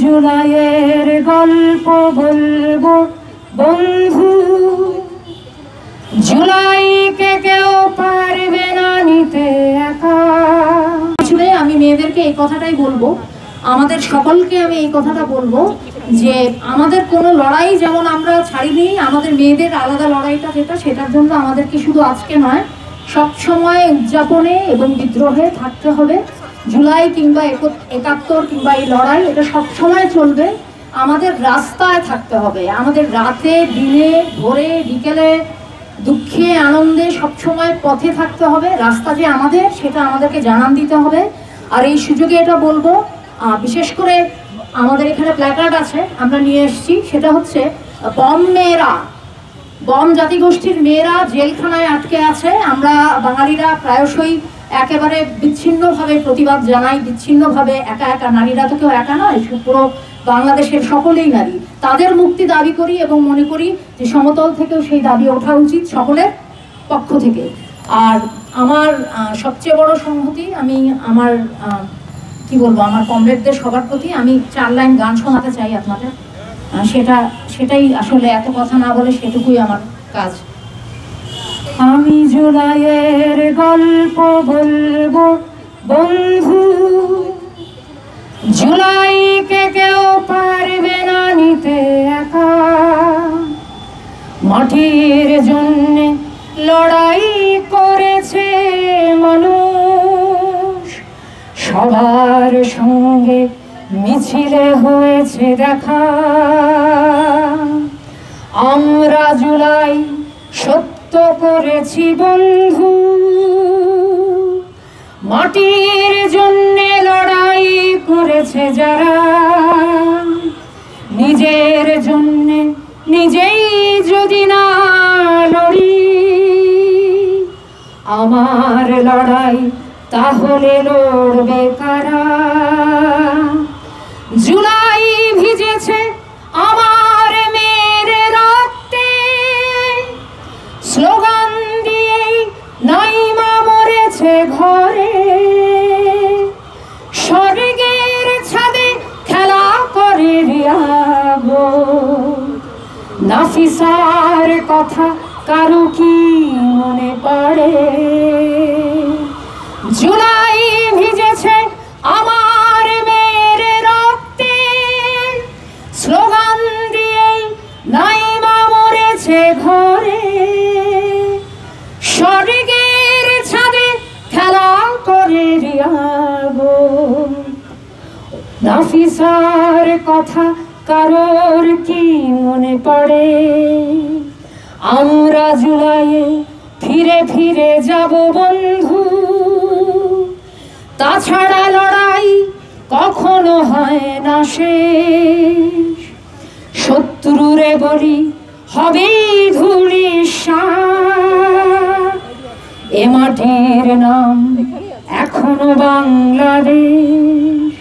জুলাইয়ের গল্প বলবো বন্ধু, জুলাইকে কেউ পারবে না নিতে একা। আসলে আমি মেয়েদেরকে এই কথাটাই বলবো, আমাদের সকলকে আমি এই কথাটা বলবো যে আমাদের কোনো লড়াই যেমন আমরা ছাড়িনি, আমাদের মেয়েদের আলাদা লড়াইটা যেটা, সেটার জন্য আমাদেরকে শুধু আজকে নয় সব সময় উদযাপনে এবং বিদ্রোহে থাকতে হবে। জুলাই কিংবা ৭১ কিংবা এই লড়াই এটা সব সময় চলবে। আমাদের রাস্তায় থাকতে হবে, আমাদের রাতে দিনে ভোরে বিকেলে দুঃখে আনন্দে সবসময় পথে থাকতে হবে। রাস্তা যে আমাদের সেটা আমাদেরকে জানান দিতে হবে। আর এই সুযোগে এটা বলবো, বিশেষ করে আমাদের এখানে প্ল্যাকার্ড আছে আমরা নিয়ে এসেছি, সেটা হচ্ছে বম মেয়েরা, বম জাতিগোষ্ঠীর মেয়েরা জেলখানায় আটকে আছে। আমরা বাঙালিরা প্রায়শই একেবারে বিচ্ছিন্নভাবে প্রতিবাদ জানাই, বিচ্ছিন্নভাবে একা একা, নারীরা তো কেউ একা নয়, পুরো বাংলাদেশের সকলেই নারী, তাদের মুক্তি দাবি করি এবং মনে করি যে সমতল থেকেও সেই দাবি ওঠা উচিত সকলের পক্ষ থেকে। আর আমার সবচেয়ে বড় সংহতি, আমি আমার কি বলবো, আমার কমরেডদের সবার প্রতি আমি 4 লাইন গান শোনাতে চাই আপনাদের। সেটাই আসলে এত কথা না বলে সেটুকুই আমার কাজ। আমি জুলাইয়ের গল্প বলবো বন্ধু, জুলাইকে কেউ পারবে না নিতে একা। মাটির জন্য লড়াই করেছে মানুষ, সবার সঙ্গে মিছিলে হয়েছে দেখা। আমরা জুলাই সত্য করেছি বন্ধু, মাটির জন্য লড়াই করেছে যারা। নিজের জন্য নিজেই যদি না লড়ি, আমার লড়াই তাহলে লড়বে কারা? জুলাই ভিজেছে আমার মেয়ের রক্তে, স্লোগান দিয়েই নাইমা মরেছে ঘরে। স্বর্গের ছাদে খেলা করে রিয়াগো, নাফিসার কথা কারো কি মনে পড়ে? জুলাই ভিজেছে আমার মেয়ের রক্তে, স্লোগান দিয়েই নাইমা মরেছে ঘরে। স্বর্গের ছাদে খেলা করে রিয়াগো, নাফিসার কথা কারোর কি মনে পড়ে? আমরা জুলাইয়ে ফিরে ফিরে যাব বন্ধু, তাছাড়া লড়াই কখনো হয় না শেষ। শত্রুরে বলি হবে ধূলিসাৎ, এ মাটির নাম এখনো বাংলাদেশ।